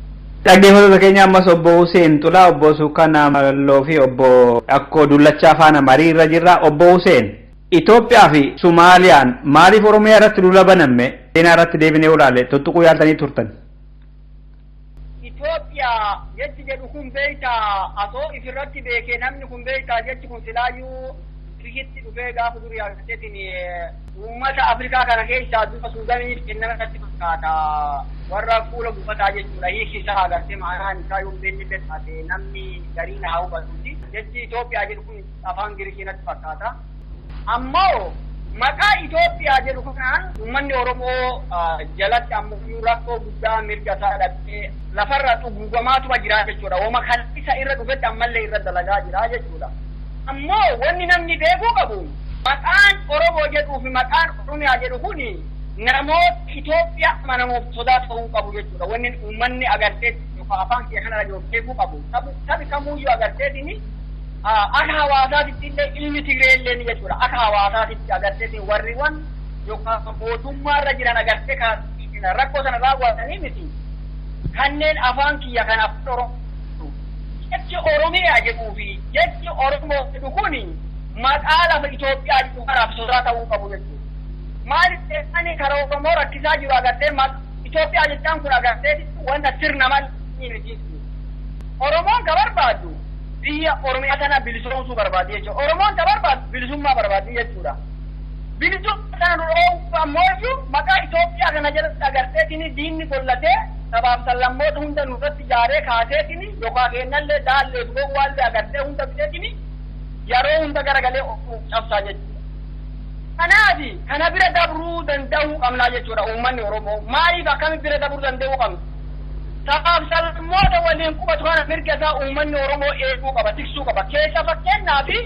Dhaggeeffattoota keenya ammas obbo Hussein Xulaa, obbo Suukanaa Malloo fi obbo Akkoo Dullachaa faana marii irra jirra. Obbo Hussein, Itoophiyaa fi Sumaaliyaan maaliif Oromiyaa irratti lola banamme seenaa irratti deebinee olaale tuttuquu yaaltanii turtan? Itoophiyaa jechi jedhu kun beektaa asoo ifirratti beekee namni kun beektaa jechi kun silaayyuu biyyitti dhufee gaafa durii argateetiin uummata Afrikaa kana keessaa duuba Suudaaniif kenname irratti fakkaata warra fuula buufataa jechuudha. Hiiki isaa agartee ma'anaan isaa yoo beekni beekate namni gariin haa hubatutti. Jechi Itoophiyaa jedhu kun afaan Giriikii natti fakkaata. Ammoo maqaa Itoophiyaa jedhu kanaan uummanni Oromoo jalatti ammoo rakkoo guddaa mirga isaa dhabee lafarra dhuguugamaatuma jira jechuudha. Wama kan isa irra dhufetti ammallee irra dalagaa jira jechuudha. Ammoo wanni namni beekuu qabu maqaan Oromoo jedhuu fi maqaan Oromiyaa jedhu kuni namoota Itoophiyaa amanamuuf sodaa ta'uu qabu jechuudha. Wanni uummanni agartee yookaan afaan kiyya kana yoo beekuu qabu sabi kamuuyyuu agarteetini akka hawaasaatitti illee ilmi Tigree illee ni jechuudha. Akka hawaasaatitti agarteetiin warriiwwan yookaan mootummaarra jiran agartee rakkoo sana raawwatanii miti kanneen afaan kiyya kan afaan Oromoo jechi Oromiyaa jedhuu fi jechi Oromoo jedhu kuni maqaa lafa Itoophiyaa jedhu kanaaf sodaa ta'uu qabu jechuudha. Maaliif ani karaa Oromoo rakkisaa jiru agartee Itoophiyaa jechaan kun agartee wanta sirna malee miti. Oromoon ka barbaadu biyya Oromiyaa tana bilisoomsuu barbaadi jechuudha. Oromoon ka barbaadu bilisummaa barbaadi jechuudha. Bilisummaa sana ammoo maqaa Itoophiyaa kana jalatti agarteetini diinni gollatee sabaaf sallammoota hunda nurratti jaaree kaaseetini yookaan kennallee daallee gowwaallee agartee hunda fiteetini yeroo hunda garagalee cabsaa jechuudha. Kanaafi kana bira dabruu danda'uu qabnaa jechuudha uummanni Oromoo. Maaliif akkamitti bira dabruu danda'uu qabna? Sabaaf sallammoota waliin qubatu kana mirga isaa uummanni Oromoo eeguu qaba, tiksuu qaba. Keessa fakkeenyaafi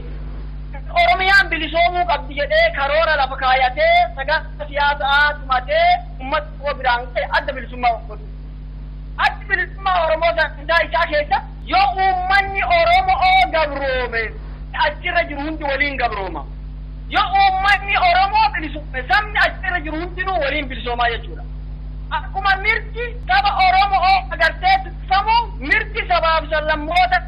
Oromiyaan bilisoomuu qabdi jedhee karoora lafa kaayatee sagantaa siyaasaa tumatee uummata biraan adda bilisummaa godhu. Adda bilisummaa Oromoo sagantaa isaa keessa yoo uummanni Oromoo gabroome achirra jiru hundi waliin gabrooma. Yoo uummanni Oromoo bilisoome sabni achirra jiru hundinuu waliin bilisoomaa jechuudha. Akkuma mirgi saba Oromoo agartee tikfamu mirgi sabaaf sallammoota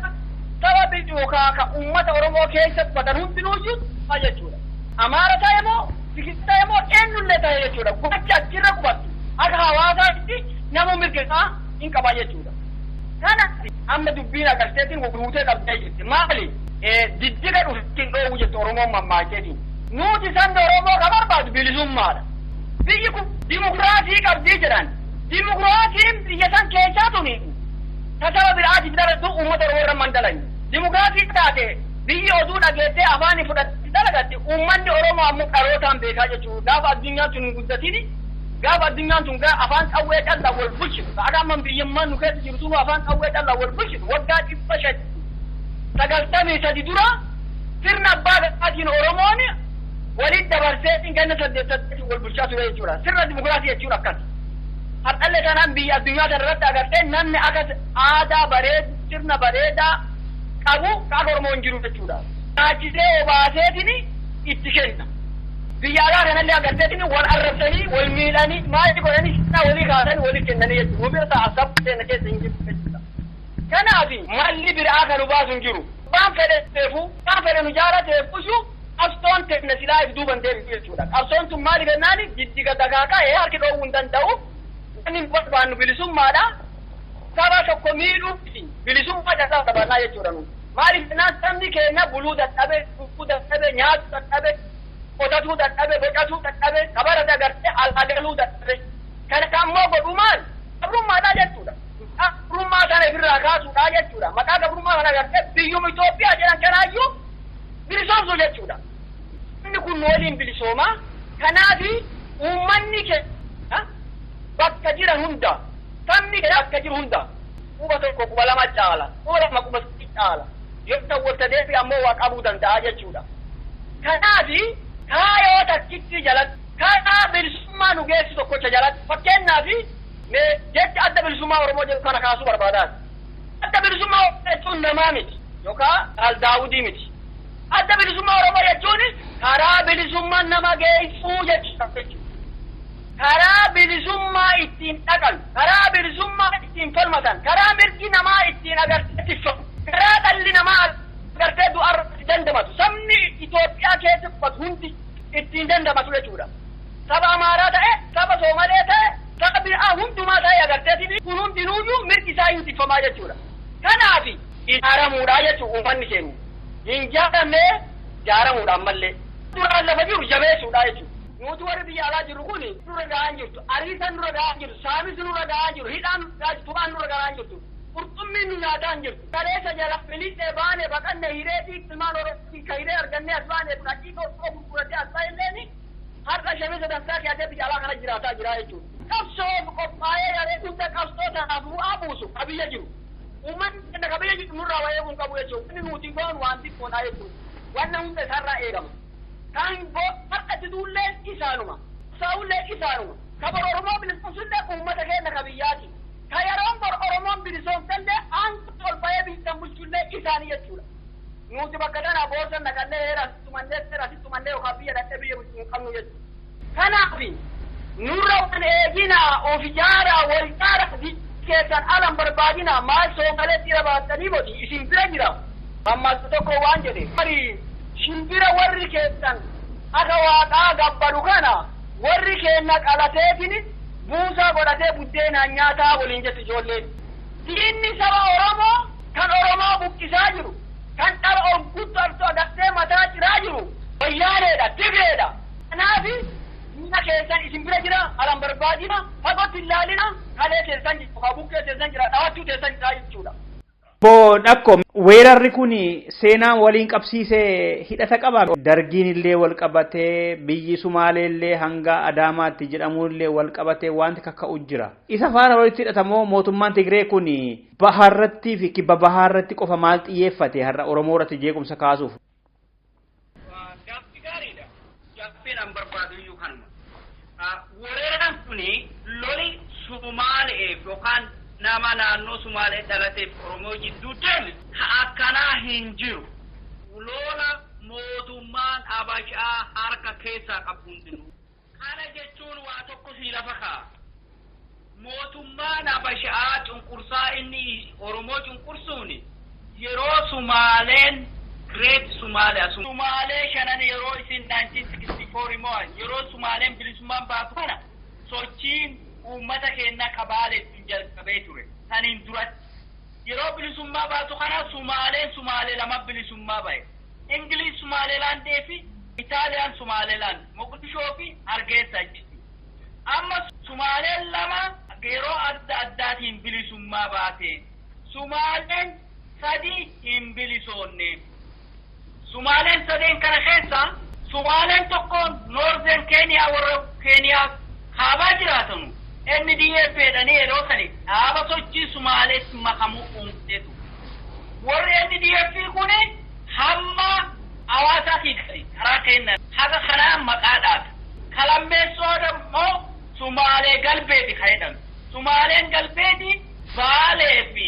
saba yookaan ka uummata Oromoo keessatti badan hundinuuyyuu jechuudha. Amaara ta'e moo Tikiree ta'e moo eenyullee ta'e jechuudha. Gochi achirra qubatu akka hawaasaatti nama mirga isaa hin qaba jechuudha. Kanatti amma dubbiin agarteetiin guutee qabdee jirti. Maali? Jijjiga dhuftiin dhoowwu jettu Oromoon mammaakeetiin. Nuti sabni Oromoo ka barbaadu bilisummaadha. Biyyi kun dimokiraasii qabdii jedhan. Dimokiraasiin biyya san keessaa tuni tasaba biraatiif darattu uummata Oromoo irra mandalanyi. Dimokiraasii taate biyyi oduu dhageessee afaanii fudhatte dalagatti uummanni Oromoo ammoo dhalootaan beekaa jechuudha. Gaafa addunyaa sun hin guddatini gaafa addunyaan tun gaa afaan qawwee callaa wal bulchitu akka amman biyyammaan nu keessa jirtu afaan qawwee callaa wal bulchitu waggaa 993 dura sirna abbaa gadaatiin Oromoon walitti dabarsee ganna 8 wal bulchaa ture jechuudha. Sirna dimokiraasii jechuun akkas. Har'allee kanaan biyya addunyaa kanarratti agartee namni akka aadaa bareedu sirna bareedaa qabu akka Oromoon jiru jechuudha. Naachisee obaaseetiin itti kenna. Biyya alaa kanallee agarteetiin wal arrabsanii wal miidhanii maali godhanii sirna walii kaasanii walii kennanii jechuudha. Wabira ta'a sabba seenaa keessa hin jiru jechuudha. Kanaaf malli biraa kan baasu hin jiru. Waan fedhe teefu waan fedhe nu jaalateefusu qabsoon teekna silaa if duuban deebisu jechuudha. Qabsoon tun maali jennaani jiddiga dagaagaa harki dhoowwuu hin danda'u. Inni barbaannu bilisummaadha. Saba tokko miidhuuf bilisummaa jasaa qabannaa jechuudha nuti. Maaliif jennaan sabni keenya buluu dadhabe, dhuguu dadhabe, nyaatuu dadhabe, qotatuu dadhabe, bocatuu dadhabe, kabara dagartee alaagaluu dadhabe. Kana ammoo godhu maal? Gabrummaadha jechuudha. Gabrummaa kana ofirraa kaasuudha jechuudha. Maqaa gabrummaa kana agartee biyyuma Itoophiyaa jedhan kanaayyuu bilisoomsu jechuudha. Inni kun waliin bilisoomaa. Kanaafi uummanni keenya bakka jiran hunda sabni keenya akka jiru hunda quba tokko quba lama caala quba lama quba sadii caala yoo ta'u wanta deebi ammoo waa qabuu danda'a jechuudha. Kanaafi kaayoo takkitti jalatti kaayoo bilisummaa nu geessu tokkocha jalatti fakkeenyaafi jecha adda bilisummaa Oromoo jedhu kana kaasuu barbaadaati. Adda bilisummaa Oromoo jechuun namaa miti yookaan Daawudii miti. Adda bilisummaa Oromoo jechuun karaa bilisummaa nama geessuu jechuudha. Karaa bilisummaa ittiin dhaqan, karaa bilisummaa ittiin falmatan, karaa mirgi namaa ittiin agarsiifamu, karaa dhalli namaa agartee du'arratti dandamatu, sabni Itoophiyaa keessa qubatu hundi ittiin dandamatu jechuudha. Saba Amaaraa ta'e, saba Soomalee ta'e, saba biraa hundumaa ta'e agarteetiin kun hundinuuyyuu mirgi isaa hintifamaa jechuudha. Kanaafi ijaaramuudha jechuudha uummanni keenya. Hin jaaramnee ijaaramuudha ammallee. Duraan lafa jiru jabeessuudha jechuudha. Nuti warri biyya alaa jirru kun nurra gahaa jirtu, ariisan nurra gahaa jirtu, saamisi nurra gahaa jiru, hidhaan tubaan nurra gahaa jirtu, qurxummiin nu nyaataa hin jirtu. Kaleessa jala miliixee baane baqanne hiree ilmaan Oromootiin ka hiree argannee as baane fudhachii tokkoo gurguratee as baay'illeen har'a shamisa dansaa keessatti biyya alaa kana jiraataa jira jechuudha. Qabsoo qophaa'ee yaree hunda qabsoo tanaaf bu'aa buusu qabiyya jiru. Uummanni keenya qabiyya jiru nurraa wayee kun qabu jechuudha. Inni nuti goonu waan xiqqoodha jechuudha. Wanna hunda isarraa eegama. Kan har'atti duullee isaanuma. Saa'ullee isaanuma. Kabar Oromoo bilisoomsullee uummata keenya qabiyyaati. Ka yeroon bor Oromoon bilisoomsallee aangoo ol bahee biyyattan bulchullee isaanii jechuudha. Nuti bakka tanaa boosan naqallee heerasittumannee yookaan biyya dhaqee biyya bulchuu hin qabnu jechuudha. Kanaafi nurra waan eeginaa of ijaaraa wal ijaaraa keessan alan barbaadinaa maal soomalee dhiira baattanii moti isin bira jira. Ammas tokko waan jedhe. Shimbira warri keessan akka waaqaa gabbadu kana warri keenya qalateetiin buusaa godhatee buddeenaan nyaataa waliin jettu ijoolleen. Diinni saba Oromoo kan Oromoo buqqisaa jiru kan dhaba orguttu agartee mataa ciraa jiru wayyaaneedha Tigreedha. Kanaafi diina keessan isin bira jira alan barbaadina fagootti ilaalina kalee keessan jiru buqqee keessan jira dhawattuu keessan jira jechuudha. Dhakko weerarri kun seenaan waliin qabsiisee hidhata qaba. Dargiin illee wal qabatee biyyi Sumaalee illee hanga Adaamaatti jedhamuun illee wal qabatee wanti kakka'u jira. Isa faana walitti hidhatamoo mootummaan Tigree kun bahaarratti fi kibba bahaarratti qofa maal xiyyeeffate har'a Oromoo irratti jeequmsa kaasuuf? Gaaffii gaariidha. Gaaffiin an barbaadu iyyuu kanuma. Weeraraan kuni loli Sumaaleef yookaan nama naannoo Sumaalee dhalateef Oromoo jidduu deemu akkanaa hin jiru. Lola mootummaan Habashaa harka keessaa qabu hundinuu. Kana jechuun waa tokko si lafa kaa'a. Mootummaan Habashaa cunqursaa inni Oromoo cunqursuun yeroo Sumaaleen Great Sumaalee shanan yeroo isin 1964 immoo yeroo Sumaaleen bilisummaan baatu kana sochiin uummata keenya kabaaleetti jalqabee ture. Saniin duratti yeroo bilisummaa baatu kana Sumaalee lama bilisummaa bahe. Ingiliis Sumaaleelaandii fi Itaaliyaan Sumaaleelaand Moqdishoo fi Hargeysa jechuudha. Amma Sumaaleen lama yeroo adda addaatiin bilisummaa baate. Sumaaleen sadi hin bilisoonne. Sumaaleen sadeen kana keessa Sumaaleen tokko Northern Kenya warra Kenya haabaa jiraatanu inni DF jedhanii yeroo sani dhaaba sochii Sumaalees makamuu uumteetu warri inni DF kuni hamma hawaasatii gadi karaa kennan haga kanaan maqaadhaaf kalammeessoodha immoo Sumaalee galbeeti fayyadamu Sumaaleen galbeeti Baalee fi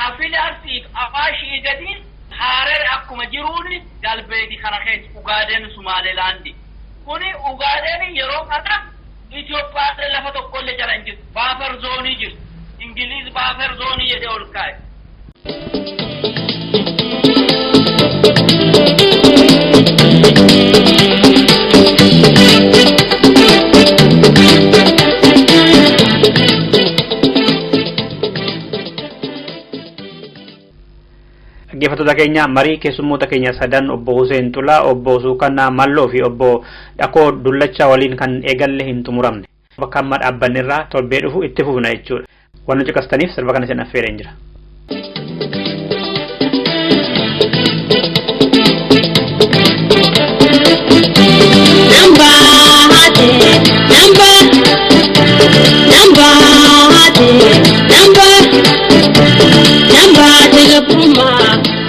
Hafilaasiif Afaashii gadi Harar akkuma jiruuni galbeeti kana keessa Ugaadeen Sumaaleelaandi kuni Ugaadeen yeroo kana Itoophiyaa lafa tokkollee jala hin jiru baafer zoonii jiru Ingiliiz baafer zoonii jedhee ol kaa'e. Dhaggeeffattoota keenya marii keessummoota keenya sadan obbo Hussein Tulaa, obbo Suukannaa Malloo fi obbo Dhakoo Dullachaa waliin kan eegalle hin xumuramne. Bakka amma dhaabbanne irraa torbee dhufu itti fufna jechuudha. Waan nu caqastaniif sirba kana isin affeereen jira.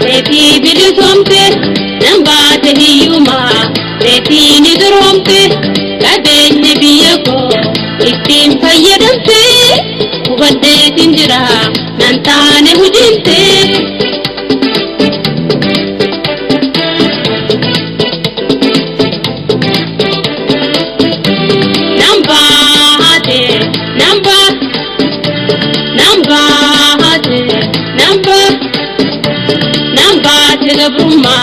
Reti bilisomte, nambate hiyuma. Reti niduromte, kadeenye biyako. Ittiin fayyadamte, hubaddeetin jira, nan taane hujinte. Gabruma,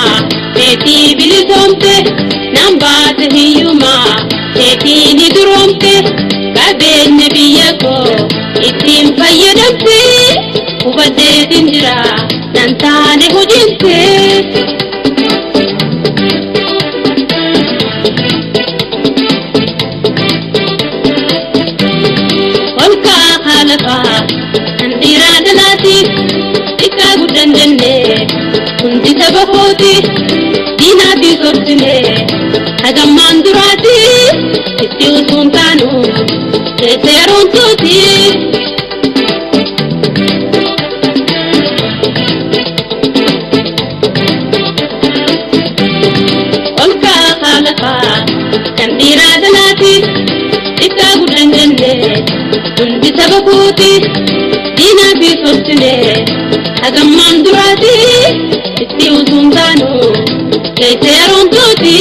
reti bilisomte, nambate hiyuma. Reti niduromte, kadeenye biyako. Ittiin fayyadamte, hubaddeetin jira, nan taane hujinte. Olka halafa, handira dalati, tika gudan jenne. Kundi sabahooti diinaati sottine hagammaan duraati itti utuun taanu seeseeruun tuuti. Olka haalafa kan dhiiraa dalaati xiqqaa gudhan jenne kundi sabahooti diinaati sottine hagammaan duraati. Itti utuun taanu seeseeruun tuuti.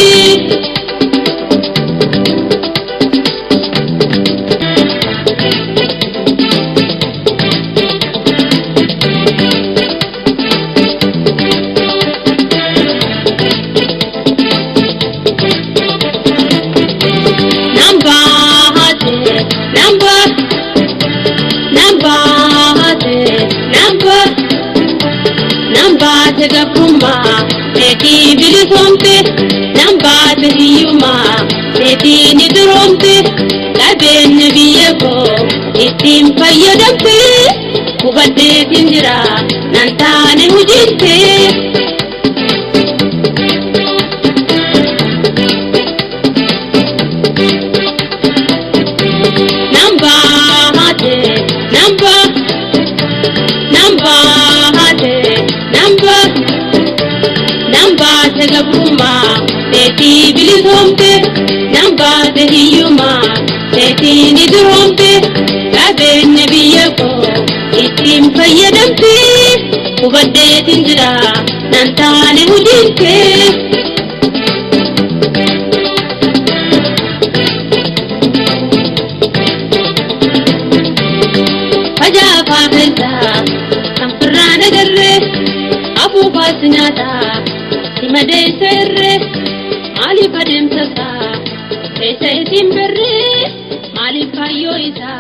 Gabruma, reti bilisomte, nambate hiyuma. Reti niduromte, kadeenye biyako. Ittiin fayyadamte, hubaddeetin jira, nan taane hujinte. Gabruma, reti bilisomte, nambate hiyuma. Reti niduromte, kadeenye biyako. Ittiin fayyadamte, hubaddeetin jira, nan taane hujinte. Fajaafaa keessaa kan firraan agarre afuufaas nyaata. Madai serre, mali padem sasa. Kaisa itim berre, mali payo isa.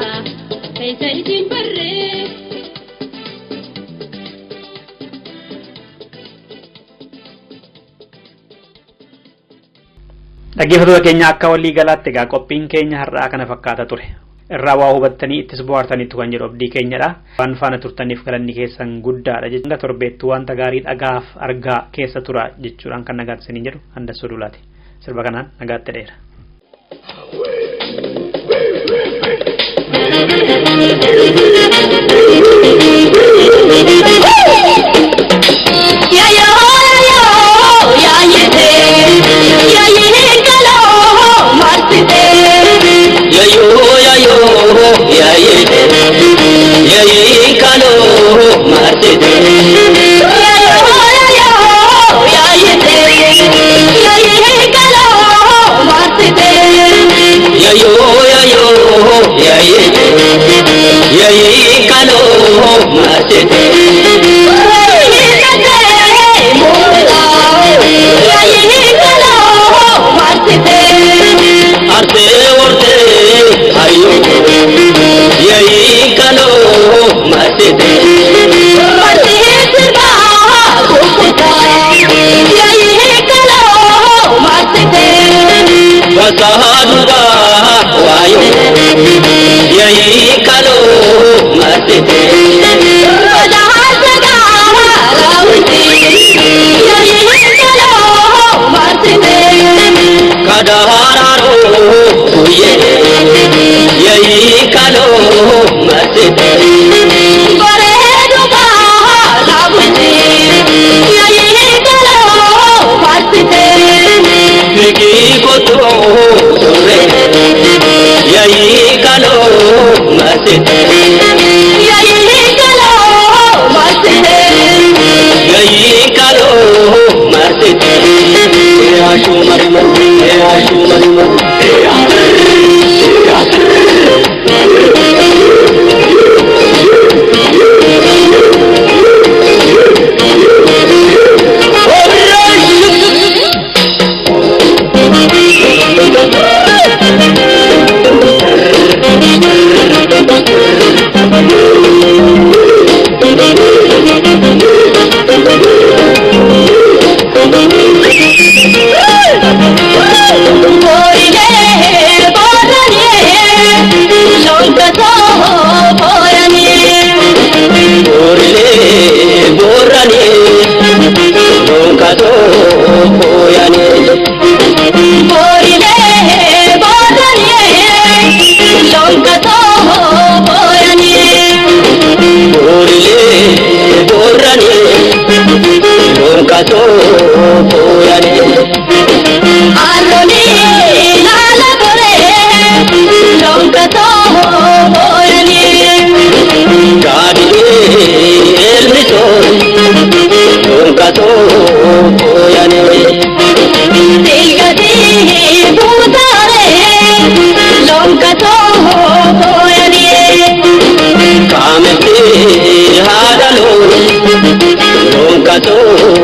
Kaisa itim berre. Dhaggeeffattoota keenya akka walii galaatti egaa qophiin keenya har'aa kana fakkaata ture. Irraa waa hubattanii ittis bohaartaniitu kan jedhu abdii keenyadha. Waan faana turtaniif galanni keessan guddaadha jechuudha. Torbeettu wanta gaarii dhagaaf argaa keessa tura jechuudhaan kan nagaatti isiniin jedhu Handassoo Duulaati. Sirba kanaan nagaatti dheera. Kametti hadalo, nunca to